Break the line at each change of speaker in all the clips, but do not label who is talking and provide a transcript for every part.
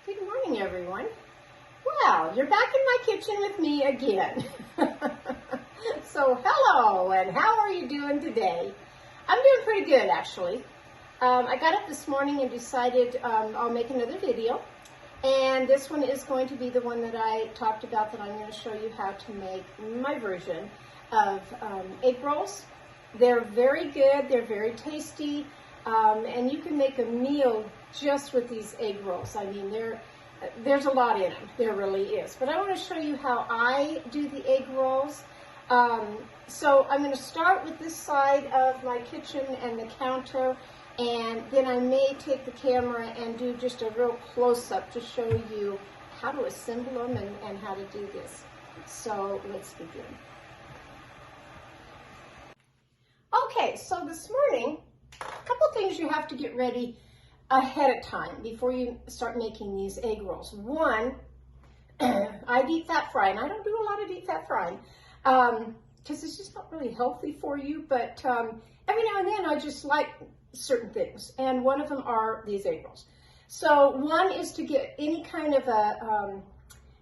Good morning, everyone. Wow, you're back in my kitchen with me again. So hello, and how are you doing today? I'm doing pretty good, actually. I got up this morning and decided I'll make another video. And this one is going to be the one that I talked about, that I'm going to show you how to make my version of egg rolls. They're very good, they're very tasty, and you can make a meal just with these egg rolls. I mean, there's a lot in them, there really is. But I want to show you how I do the egg rolls. So I'm going to start with this side of my kitchen and the counter, and then I may take the camera and do just a real close-up to show you how to assemble them and how to do this. So let's begin. Okay, so this morning, a couple things you have to get ready ahead of time before you start making these egg rolls. One, I deep fat fry, and I don't do a lot of deep fat frying because it's just not really healthy for you, but every now and then I just like certain things, and one of them are these egg rolls. So one is to get any kind of a,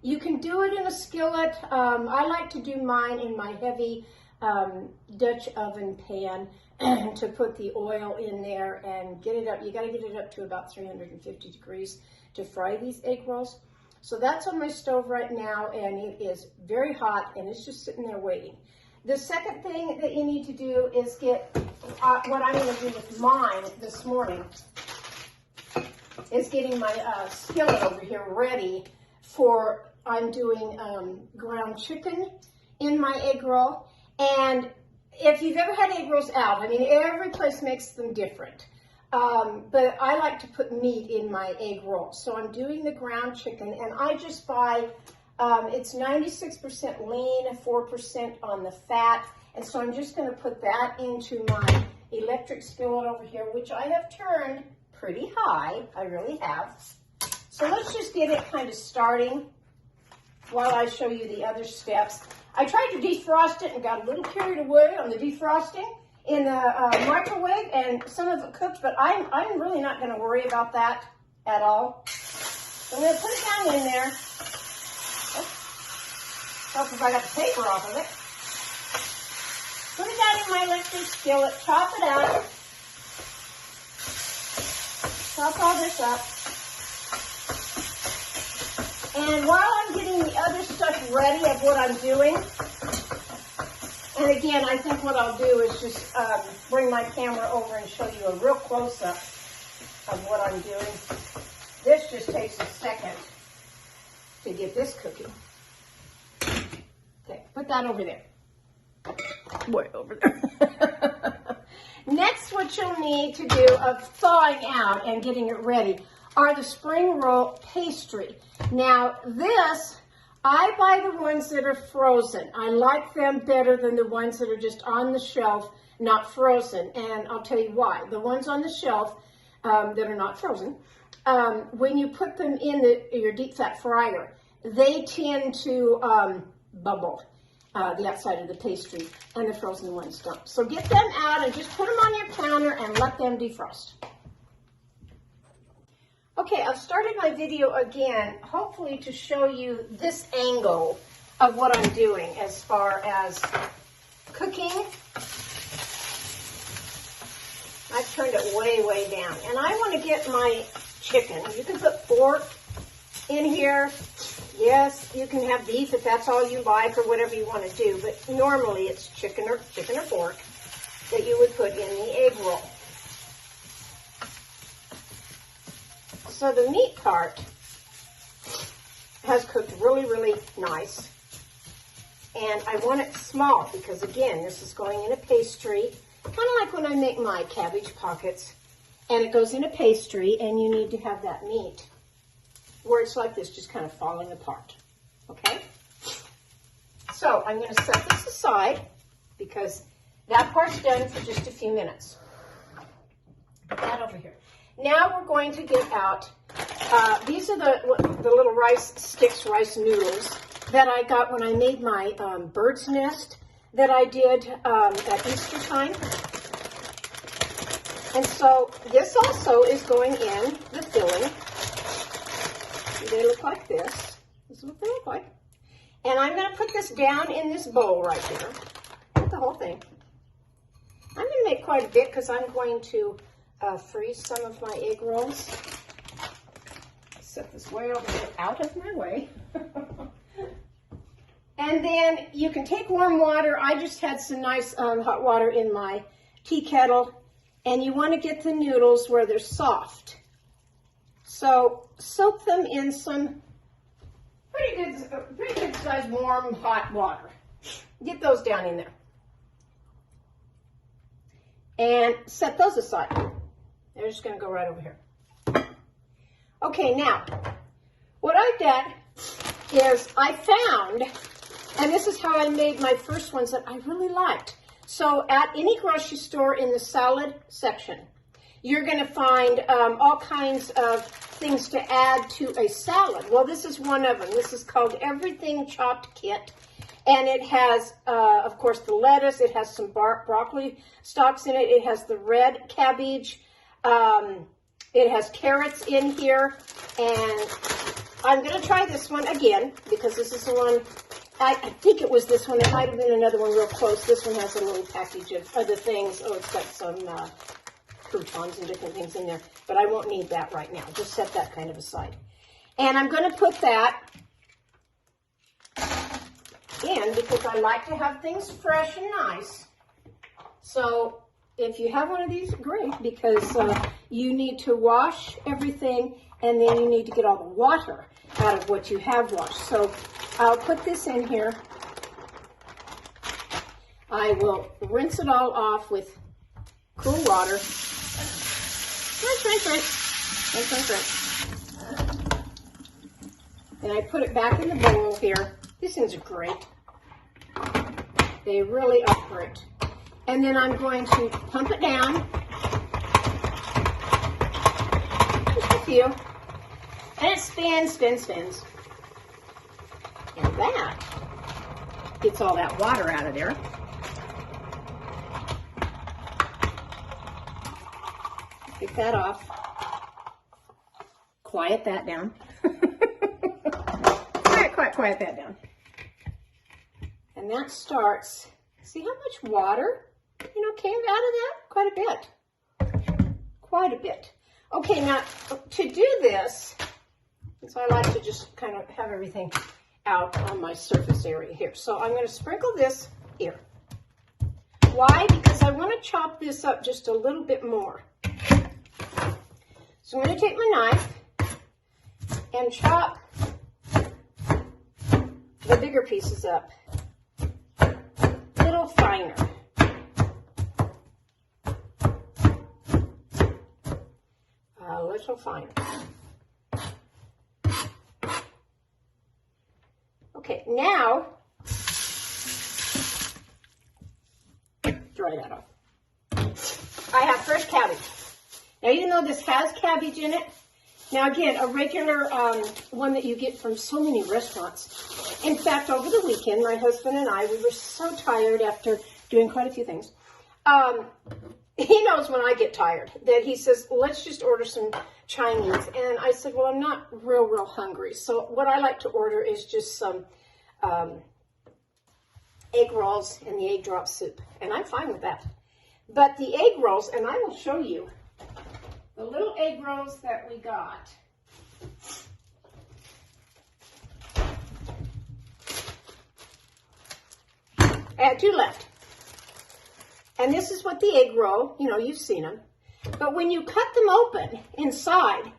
you can do it in a skillet. I like to do mine in my heavy Dutch oven pan to put the oil in there and get it up. You got to get it up to about 350 degrees to fry these egg rolls. So that's on my stove right now, and it is very hot, and it's just sitting there waiting. The second thing that you need to do is get, what I'm going to do with mine this morning is getting my skillet over here ready for, I'm doing ground chicken in my egg roll. And if you've ever had egg rolls out, I mean, every place makes them different. But I like to put meat in my egg roll. So I'm doing the ground chicken, and I just buy, it's 96% lean, 4% on the fat. And so I'm just going to put that into my electric skillet over here, which I have turned pretty high. I really have. So let's just get it kind of starting while I show you the other steps. I tried to defrost it and got a little carried away on the defrosting in the microwave, and some of it cooked, but I'm really not going to worry about that at all. So I'm going to put it down in there. Oh, because I got the paper off of it. Put it down in my electric skillet, chop it up, chop all this up. And while I'm getting the other stuff ready of what I'm doing, and again, I think what I'll do is just bring my camera over and show you a real close-up of what I'm doing. This just takes a second to get this cooking. Okay, put that over there. Way over there. Next, what you'll need to do of thawing out and getting it ready are the spring roll pastry. Now this, I buy the ones that are frozen. I like them better than the ones that are just on the shelf, not frozen. And I'll tell you why. The ones on the shelf that are not frozen, when you put them in your deep fat fryer, they tend to bubble the outside of the pastry, and the frozen ones don't. So get them out and just put them on your counter and let them defrost. Okay, I've started my video again, hopefully to show you this angle of what I'm doing as far as cooking. I've turned it way, way down. And I want to get my chicken. You can put pork in here. Yes, you can have beef if that's all you like or whatever you want to do. But normally it's chicken or pork that you would put in the egg roll. So the meat part has cooked really, really nice. And I want it small because, again, this is going in a pastry. Kind of like when I make my cabbage pockets. And it goes in a pastry, and you need to have that meat where it's like this, just kind of falling apart. Okay? So I'm going to set this aside because that part's done for just a few minutes. Put that over here. Now we're going to get out, these are the little rice sticks, rice noodles that I got when I made my bird's nest that I did at Easter time. And so this also is going in the filling. They look like this. This is what they look like. And I'm going to put this down in this bowl right here. Not the whole thing. I'm going to make quite a bit because I'm going to freeze some of my egg rolls. Set this way over here out of my way. And then you can take warm water. I just had some nice hot water in my tea kettle. And you want to get the noodles where they're soft. So soak them in some pretty good size warm hot water. Get those down in there. And set those aside. They're just going to go right over here. Okay, now, what I've done is I found, and this is how I made my first ones that I really liked. So at any grocery store in the salad section, you're going to find all kinds of things to add to a salad. Well, this is one of them. This is called Everything Chopped Kit. And it has, of course, the lettuce. It has some broccoli stalks in it. It has the red cabbage. It has carrots in here. And I'm going to try this one again because this is the one, I think it was this one. It might have been another one real close. This one has a little package of other things. Oh, it's got some croutons and different things in there. But I won't need that right now. Just set that kind of aside. And I'm going to put that in because I like to have things fresh and nice. So if you have one of these, great, because you need to wash everything and then you need to get all the water out of what you have washed. So I'll put this in here. I will rinse it all off with cool water. Rinse. And I put it back in the bowl here. These things are great. They really are great. And then I'm going to pump it down. Just a few. And it spins. And that gets all that water out of there. Take that off. Quiet that down. Quiet that down. And that starts, see how much water, came out of that? Quite a bit. Okay, now to do this, so I like to just kind of have everything out on my surface area here. So I'm going to sprinkle this here. Why? Because I want to chop this up just a little bit more. So I'm going to take my knife and chop the bigger pieces up a little finer. A little finer. Okay, now dry that off. I have fresh cabbage. Now, even though this has cabbage in it, now again, a regular one that you get from so many restaurants. In fact, over the weekend, my husband and I, we were so tired after doing quite a few things. He knows when I get tired that he says, let's just order some Chinese. And I said, well, I'm not real hungry. So what I like to order is just some egg rolls and the egg drop soup. And I'm fine with that. But the egg rolls, and I will show you the little egg rolls that we got. I had 2 left. And this is what the egg roll, you've seen them. But when you cut them open inside,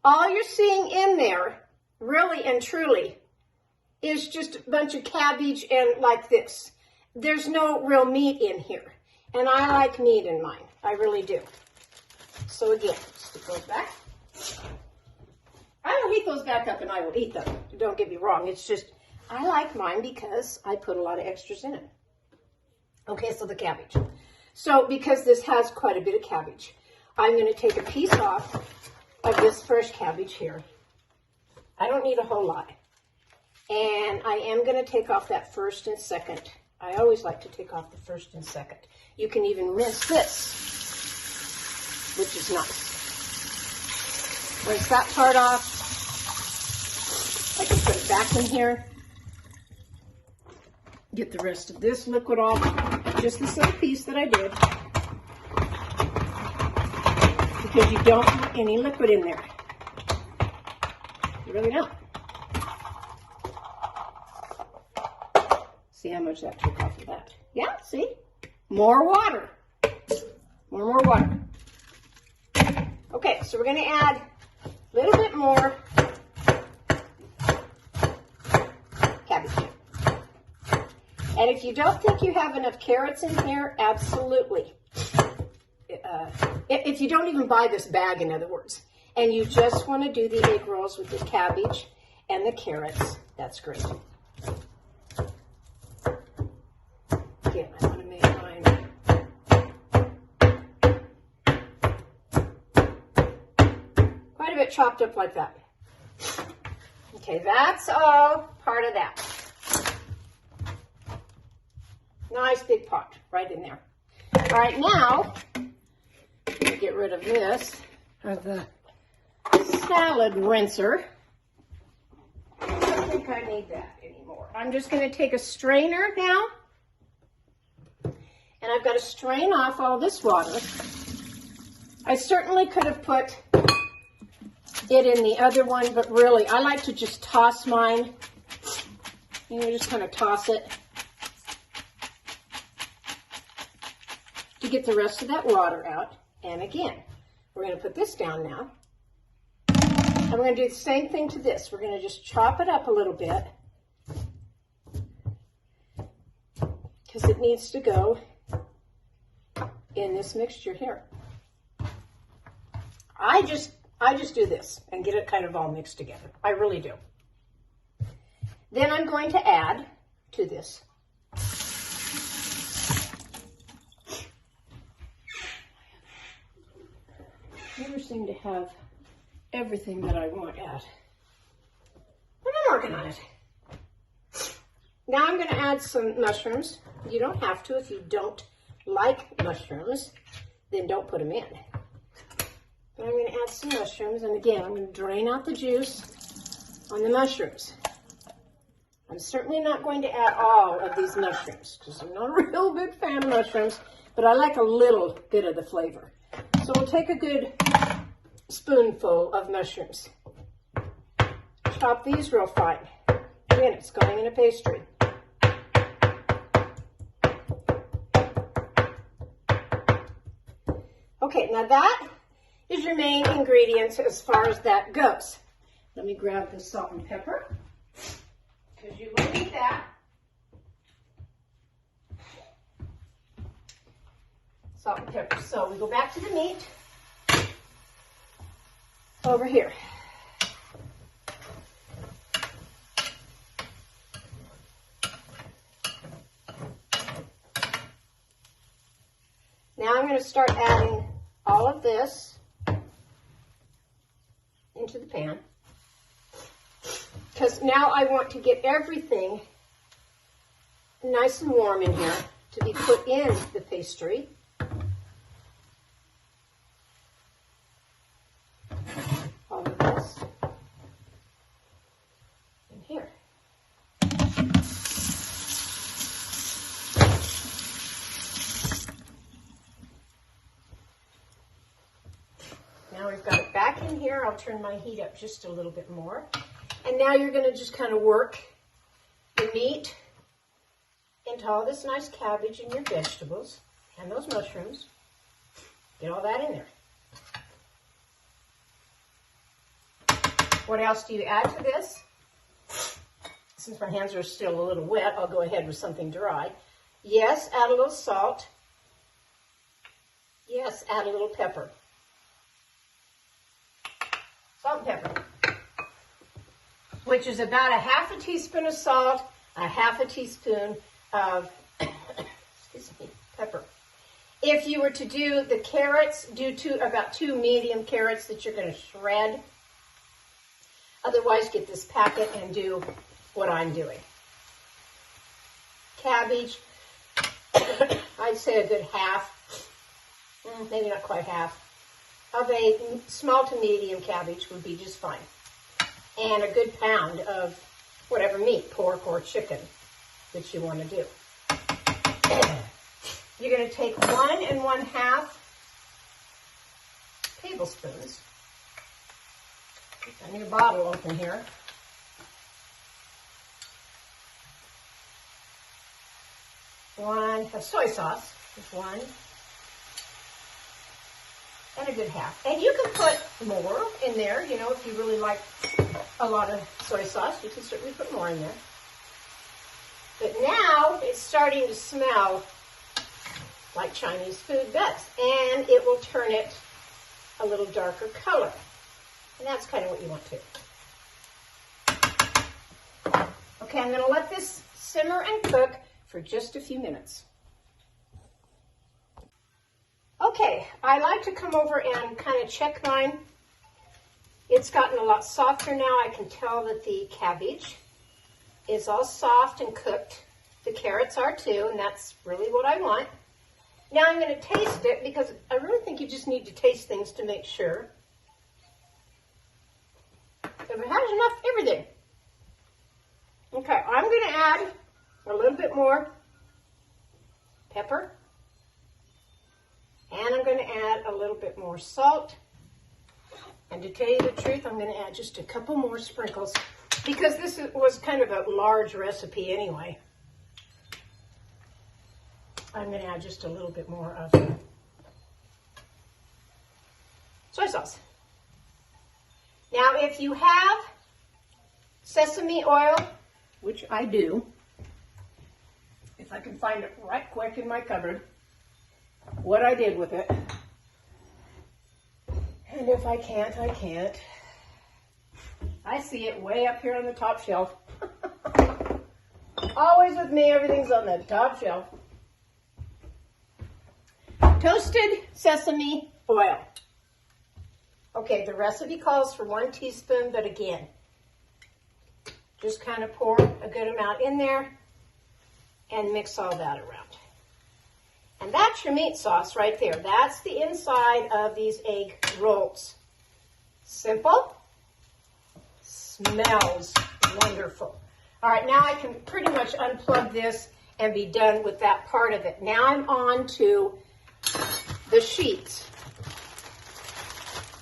all you're seeing in there, really and truly, is just a bunch of cabbage and like this. There's no real meat in here. And I like meat in mine. I really do. So again, stick those back. I will heat those back up and I will eat them. Don't get me wrong. It's just, I like mine because I put a lot of extras in it. Okay, so the cabbage. So because this has quite a bit of cabbage, I'm going to take a piece off of this fresh cabbage here. I don't need a whole lot. And I am going to take off that first and second. I always like to take off the first and second. You can even rinse this, which is nice. Rinse that part off. back in here. Get the rest of this liquid off, just this little piece that I did, because you don't want any liquid in there. You really don't. See how much that took off of that? Yeah, see? More water. More water. Okay, so we're going to add a little bit more cabbage. And if you don't think you have enough carrots in here, absolutely. If you don't even buy this bag, in other words, and you just want to do the egg rolls with the cabbage and the carrots, that's great. Again, I want to make mine quite a bit chopped up like that. Okay, that's all part of that. Nice big pot right in there. All right, now, I'm going to get rid of this, of the salad rinser. I don't think I need that anymore. I'm just going to take a strainer now, and I've got to strain off all this water. I certainly could have put it in the other one, but really, I like to just toss mine. You know, just kind of toss it to get the rest of that water out. And again, we're going to put this down now. And we're going to do the same thing to this. We're going to just chop it up a little bit because it needs to go in this mixture here. I just do this and get it kind of all mixed together. I really do. Then I'm going to add to this never seem to have everything that I want at. But I'm working on it. Now I'm going to add some mushrooms. You don't have to. If you don't like mushrooms, then don't put them in. But I'm going to add some mushrooms, and again, I'm going to drain out the juice on the mushrooms. I'm certainly not going to add all of these mushrooms because I'm not a real big fan of mushrooms, but I like a little bit of the flavor. So we'll take a good spoonful of mushrooms. Chop these real fine. Again, it's going in a pastry. Okay, now that is your main ingredients as far as that goes. Let me grab the salt and pepper, because you will need that. Salt and pepper. So we go back to the meat over here. Now I'm going to start adding all of this into the pan, because now I want to get everything nice and warm in here to be put in the pastry. All of this in here. Now we've got it back in here. I'll turn my heat up just a little bit more. And now you're going to just kind of work the meat into all this nice cabbage and your vegetables and those mushrooms. Get all that in there. What else do you add to this? Since my hands are still a little wet, I'll go ahead with something dry. Yes, add a little salt. Yes, add a little pepper. Salt and pepper, which is about a half a teaspoon of salt, a half a teaspoon of pepper. If you were to do the carrots, do about 2 medium carrots that you're going to shred. Otherwise, get this packet and do what I'm doing. Cabbage, I'd say a good half, maybe not quite half, of a small to medium cabbage would be just fine. And a good pound of whatever meat, pork or chicken that you want to do. You're going to take 1 1/2 tablespoons. I need a bottle open here. One of soy sauce, just 1. And a good half. And you can put more in there, you know, if you really like a lot of soy sauce, you can certainly put more in there. But now it's starting to smell like Chinese food does. And it will turn it a little darker color. And that's kind of what you want to. Okay, I'm going to let this simmer and cook for just a few minutes. Okay, I like to come over and kind of check mine. It's gotten a lot softer now. I can tell that the cabbage is all soft and cooked. The carrots are too, and that's really what I want. Now I'm going to taste it because I really think you just need to taste things to make sure. If it has enough everything. Okay, I'm going to add a little bit more pepper. And I'm going to add a little bit more salt. And to tell you the truth, I'm going to add just a couple more sprinkles because this was kind of a large recipe anyway. I'm going to add just a little bit more of soy sauce. Now, if you have sesame oil, which I do, if I can find it right quick in my cupboard, what I did with it, and if I can't, I can't. I see it way up here on the top shelf. Always with me, everything's on the top shelf. Toasted sesame oil. Okay, the recipe calls for 1 teaspoon, but again, just kind of pour a good amount in there and mix all that around. And that's your meat sauce right there. That's the inside of these egg rolls. Simple. Smells wonderful. All right, now I can pretty much unplug this and be done with that part of it. Now I'm on to the sheets.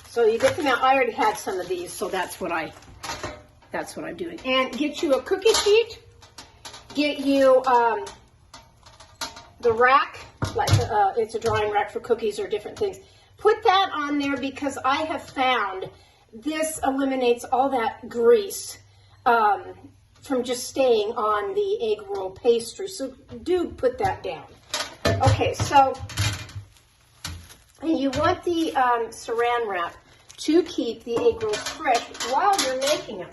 So you get them out. I already had some of these, so that's what I'm doing. And get you a cookie sheet. Get you the rack. Like it's a drying rack for cookies or different things. Put that on there because I have found this eliminates all that grease from just staying on the egg roll pastry. So do put that down. Okay, so you want the saran wrap to keep the egg rolls fresh while you're making them.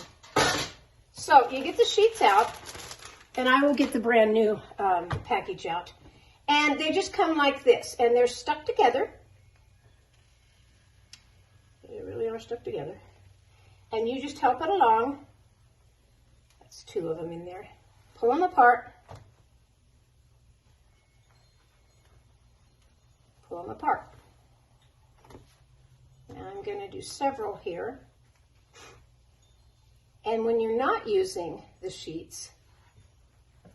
So you get the sheets out, and I will get the brand new package out. And they just come like this, and they're stuck together. They really are stuck together. And you just help it along. That's 2 of them in there. Pull them apart. Pull them apart. Now I'm going to do several here. And when you're not using the sheets,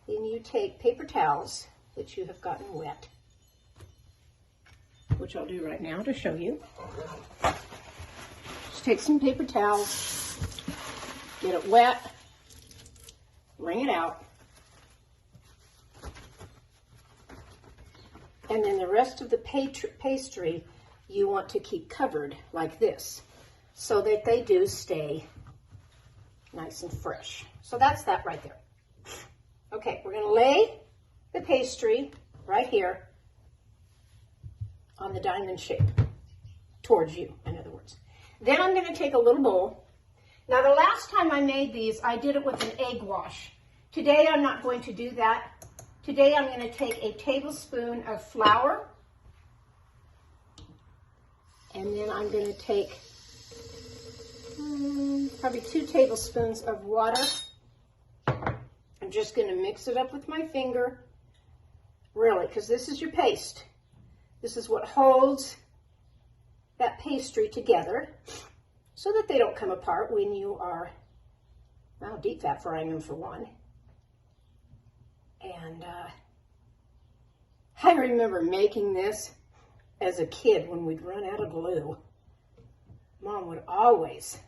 then you take paper towels that you have gotten wet, which I'll do right now to show you. Just take some paper towels, get it wet, wring it out, and then the rest of the pastry you want to keep covered like this so that they do stay nice and fresh. So that's that right there. Okay, we're going to lay the pastry right here on the diamond shape towards you, in other words. Then I'm going to take a little bowl. Now the last time I made these, I did it with an egg wash. Today I'm not going to do that. Today I'm going to take a tablespoon of flour, and then I'm going to take probably 2 tablespoons of water. I'm just going to mix it up with my finger. Really, because this is your paste. This is what holds that pastry together so that they don't come apart when you are Well, deep fat frying them for one. And I remember making this as a kid when we'd run out of glue. Mom would always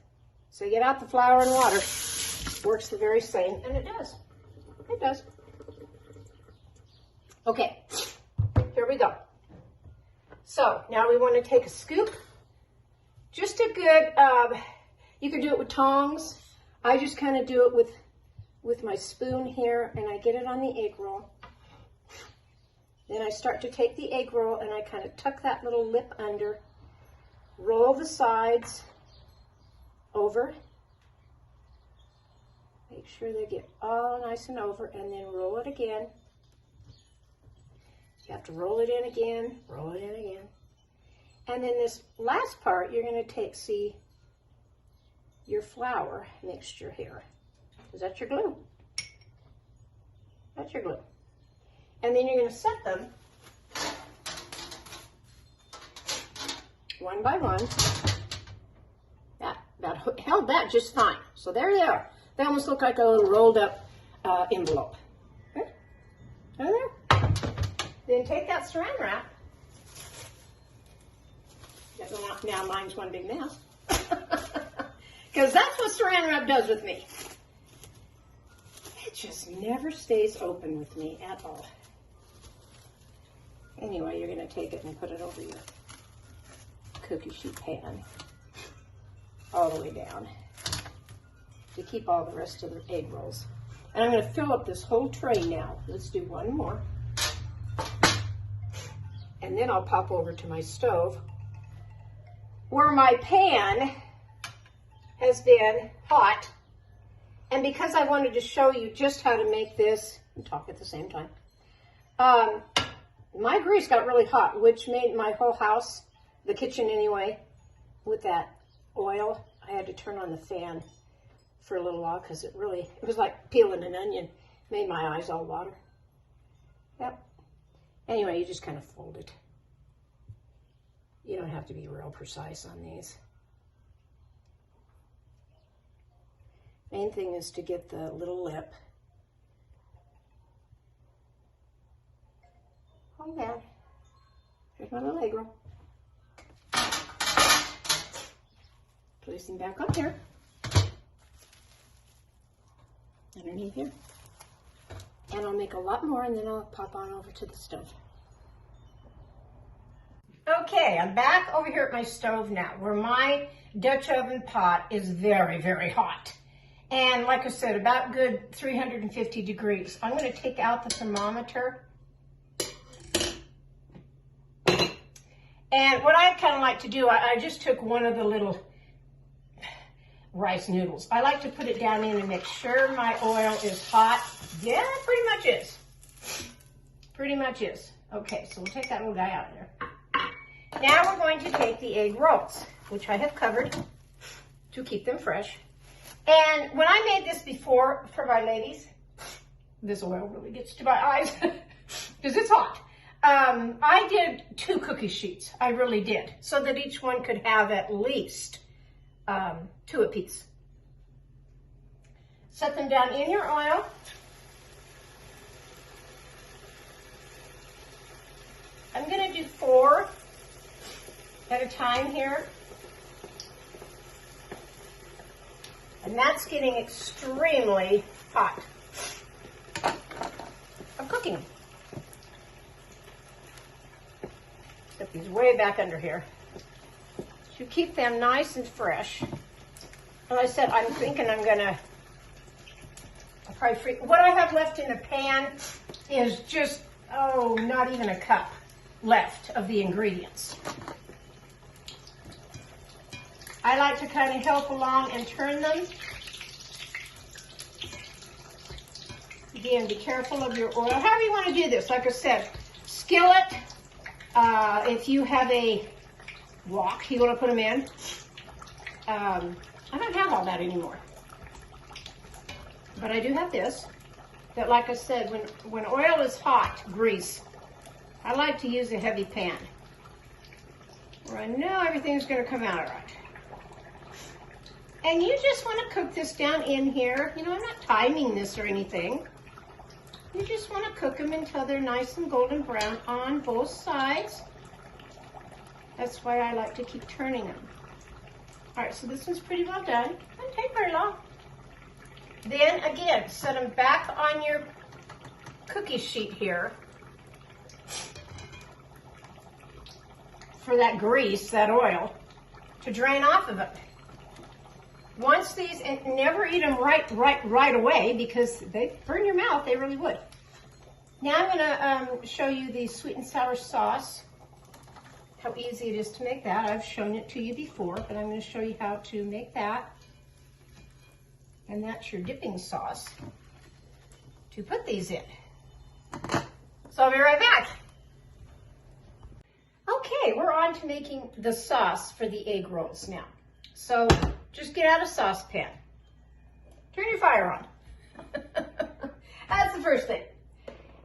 say, get out the flour and water. Works the very same, and it does. It does. Okay, here we go. So now we want to take a scoop. Just a good, you can do it with tongs. I just kind of do it with my spoon here, and I get it on the egg roll. Then I start to take the egg roll, and I kind of tuck that little lip under, roll the sides over, make sure they get all nice and over, and then roll it again. You have to roll it in again, roll it in again. And then this last part, you're going to take, see, your flour mixture here. Is that your glue? That's your glue. And then you're going to set them one by one. That held that just fine. So there they are. They almost look like a little rolled up envelope. Okay? There. Then take that saran wrap. Now mine's one big mess. Because that's what saran wrap does with me. It just never stays open with me at all. Anyway, you're going to take it and put it over your cookie sheet pan all the way down to keep all the rest of the egg rolls. And I'm going to fill up this whole tray now. Let's do one more. And then I'll pop over to my stove where my pan has been hot. And because I wanted to show you just how to make this and talk at the same time, my grease got really hot, which made my whole house, the kitchen anyway, with that oil. I had to turn on the fan for a little while because it was like peeling an onion. Made my eyes all water. Yep. Anyway, you just kind of fold it. You don't have to be real precise on these. Main thing is to get the little lip. Oh yeah. Here's my little egg roll. Place him back up here. Underneath here. And I'll make a lot more, and then I'll pop on over to the stove. Okay, I'm back over here at my stove now, where my Dutch oven pot is very, very hot. And like I said, about good 350 degrees. I'm going to take out the thermometer. And what I kind of like to do, I just took one of the little rice noodles. I like to put it down in and make sure my oil is hot. Yeah, pretty much is. Pretty much is. Okay, so we'll take that little guy out of there. Now we're going to take the egg rolls, which I have covered to keep them fresh. And when I made this before for my ladies, this oil really gets to my eyes because it's hot. I did 2 cookie sheets. I really did, so that each one could have at least 2 apiece. Set them down in your oil. I'm going to do 4 at a time here. And that's getting extremely hot. I'm cooking them. Set these way back under here to keep them nice and fresh. And I said, I'm thinking I'm gonna probably what I have left in the pan is just, not even a cup left of the ingredients. I like to kind of help along and turn them. Again, be careful of your oil. However you want to do this, like I said, skillet. If you have a wok, you want to put them in. I don't have all that anymore. But I do have this. That, like I said, when oil is hot, grease, I like to use a heavy pan where I know everything's going to come out all right. And you just want to cook this down in here. You know, I'm not timing this or anything. You just want to cook them until they're nice and golden brown on both sides. That's why I like to keep turning them. All right, so this one's pretty well done. Doesn't take very long. Then again, set them back on your cookie sheet here for that grease, that oil, to drain off of it. Once these, and never eat them right away because they burn your mouth, they really would. Now I'm gonna show you the sweet and sour sauce, how easy it is to make that. I've shown it to you before, but I'm gonna show you how to make that. And that's your dipping sauce to put these in. So I'll be right back. Okay, we're on to making the sauce for the egg rolls now. So just get out a saucepan. Turn your fire on. That's the first thing.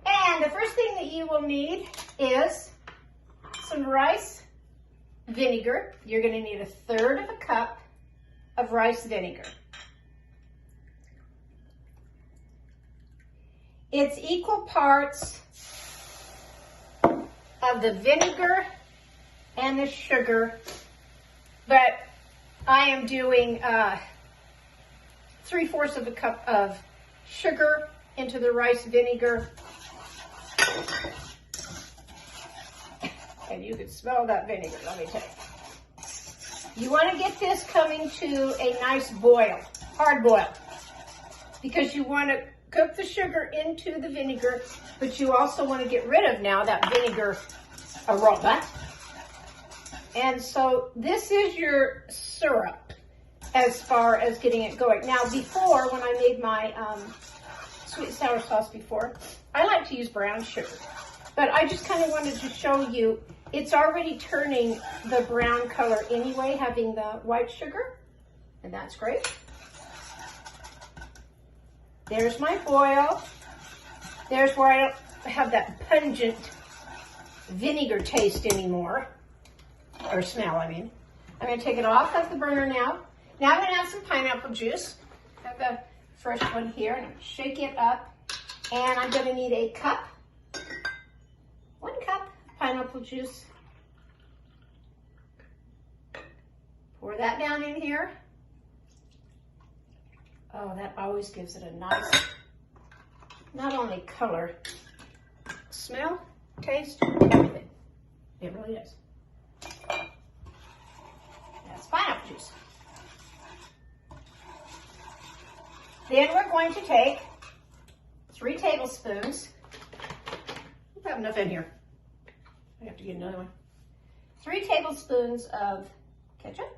And the first thing that you will need is some rice vinegar. You're going to need 1/3 of a cup of rice vinegar. It's equal parts of the vinegar and the sugar, but I am doing 3/4 of a cup of sugar into the rice vinegar. And you can smell that vinegar, let me tell you. You want to get this coming to a nice boil, hard boil, because you want to cook the sugar into the vinegar, but you also want to get rid of now that vinegar aroma. And so this is your syrup as far as getting it going. Now before, when I made my sweet and sour sauce before, I like to use brown sugar. But I just kind of wanted to show you, it's already turning the brown color anyway, having the white sugar, and that's great. There's my boil. There's where I don't have that pungent vinegar taste anymore, or smell, I mean. I'm going to take it off of the burner now. Now I'm going to add some pineapple juice. I have a fresh one here, and I'm going to shake it up. And I'm going to need a cup, 1 cup pineapple juice. Pour that down in here. Oh, that always gives it a nice, not only color, smell, taste, everything. It really is. That's pineapple juice. Then we're going to take 3 tablespoons. I have enough in here. I have to get another one. 3 tablespoons of ketchup.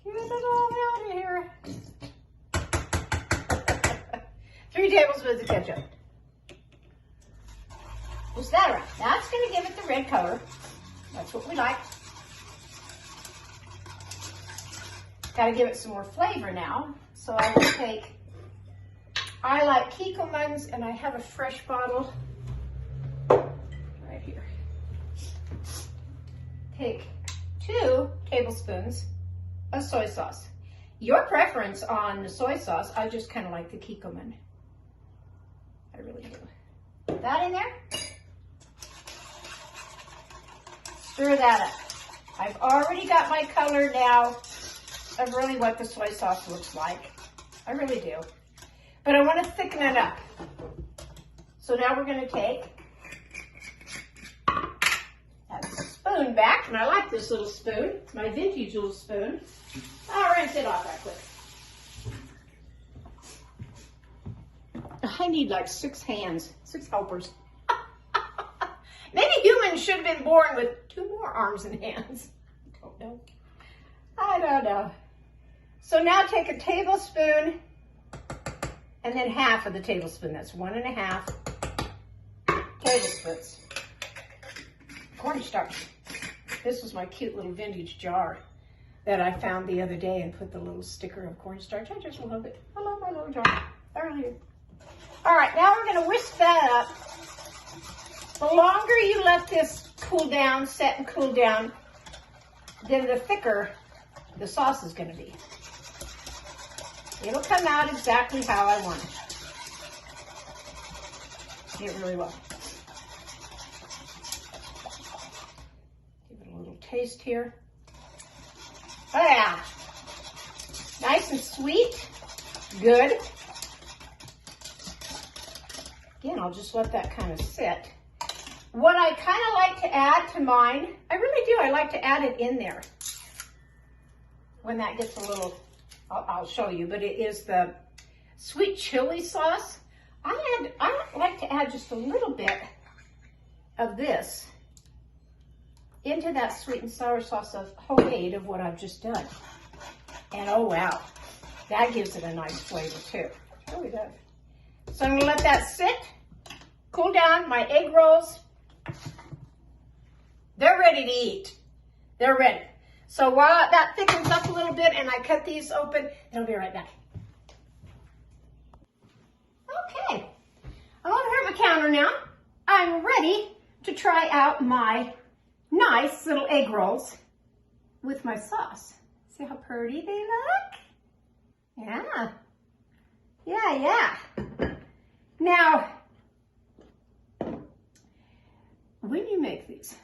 Get it all out of here. 3 tablespoons of ketchup. What's that around? That's going to give it the red color. That's what we like. Got to give it some more flavor now. So I will take, I like Kikkoman's, and I have a fresh bottle right here. Take 2 tablespoons of soy sauce. Your preference on the soy sauce, I just kind of like the Kikkoman. I really do. Put that in there. Stir that up. I've already got my color now of really what the soy sauce looks like. I really do. But I want to thicken it up. So now we're going to take that spoon back, and I like this little spoon. It's my vintage little spoon. I'll rinse it off right quick. I need like 6 hands, 6 helpers. Maybe humans should have been born with 2 more arms and hands. I don't know. I don't know. So now take a tablespoon and then half of the tablespoon. That's 1.5 tablespoons. Cornstarch. This was my cute little vintage jar that I found the other day and put the little sticker of cornstarch. I just love it. I love my little jar. I really do. All right, now we're gonna whisk that up. The longer you let this cool down, set and cool down, then the thicker the sauce is gonna be. It'll come out exactly how I want it. It really will. Give it a little taste here. Oh yeah. Nice and sweet. Good. Again, I'll just let that kind of sit. What I kind of like to add to mine, I really do, I like to add it in there. When that gets a little, I'll show you, but it is the sweet chili sauce. I like to add just a little bit of this into that sweet and sour sauce of homemade of what I've just done. And oh wow, that gives it a nice flavor too. It really does. So I'm gonna let that sit, cool down. My egg rolls, they're ready to eat. They're ready. So while that thickens up a little bit and I cut these open, I'll be right back. Okay, I won't hurt my counter now. I'm ready to try out my nice little egg rolls with my sauce. See how pretty they look? Yeah. Yeah. Now, when you make these,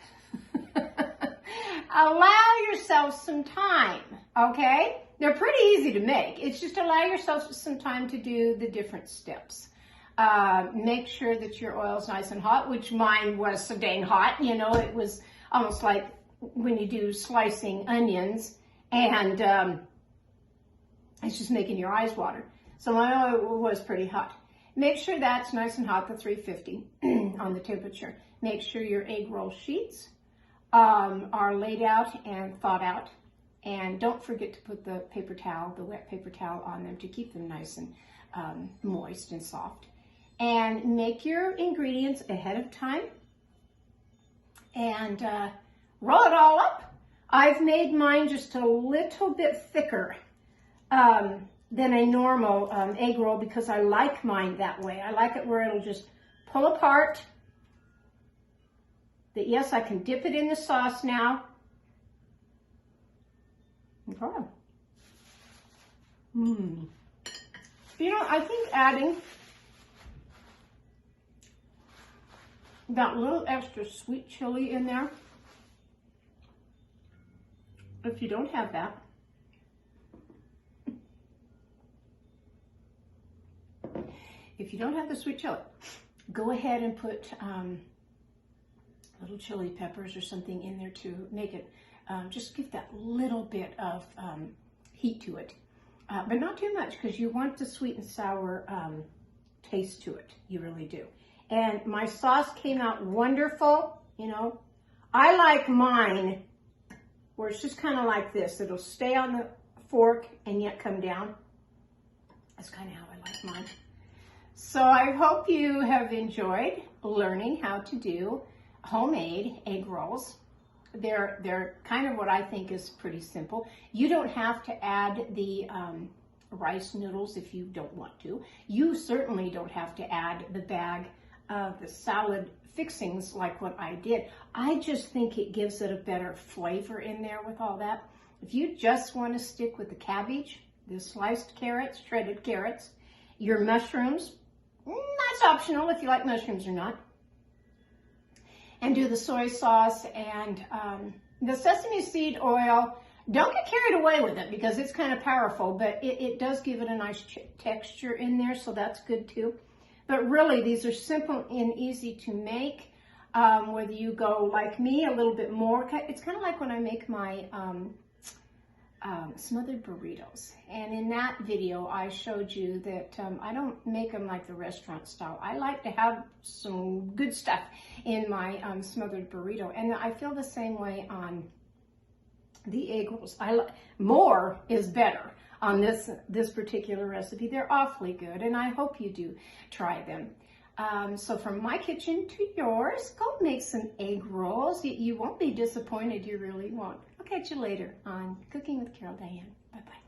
allow yourself some time, okay? They're pretty easy to make. It's just allow yourself some time to do the different steps. Make sure that your oil's nice and hot, which mine was so dang hot. You know, it was almost like when you do slicing onions and it's just making your eyes water. So my oil was pretty hot. Make sure that's nice and hot, the 350 on the temperature. Make sure your egg roll sheets are laid out and thawed out. And don't forget to put the paper towel, the wet paper towel on them to keep them nice and moist and soft. And make your ingredients ahead of time and roll it all up. I've made mine just a little bit thicker than a normal egg roll because I like mine that way. I like it where it'll just pull apart. That yes, I can dip it in the sauce now. Okay. You know, I think adding that little extra sweet chili in there, if you don't have that, if you don't have the sweet chili, go ahead and put little chili peppers or something in there to make it, just give that little bit of heat to it. But not too much because you want the sweet and sour taste to it. You really do. And my sauce came out wonderful. You know, I like mine where it's just kind of like this. It'll stay on the fork and yet come down. That's kind of how I like mine. So I hope you have enjoyed learning how to do homemade egg rolls. They're kind of what I think is pretty simple. You don't have to add the rice noodles if you don't want to. You certainly don't have to add the bag of the salad fixings like what I did. I just think it gives it a better flavor in there with all that. If you just want to stick with the cabbage, the sliced carrots, shredded carrots, your mushrooms, that's optional if you like mushrooms or not. And do the soy sauce and the sesame seed oil. Don't get carried away with it because it's kind of powerful, but it does give it a nice texture in there, so that's good too. But really, these are simple and easy to make. Whether you go like me, a little bit more, it's kind of like when I make my smothered burritos. And in that video, I showed you that I don't make them like the restaurant style. I like to have some good stuff in my smothered burrito. And I feel the same way on the egg rolls. More is better on this particular recipe. They're awfully good, and I hope you do try them. So from my kitchen to yours, go make some egg rolls. You won't be disappointed, you really won't. I'll catch you later on Cooking with Carol Diane. Bye-bye.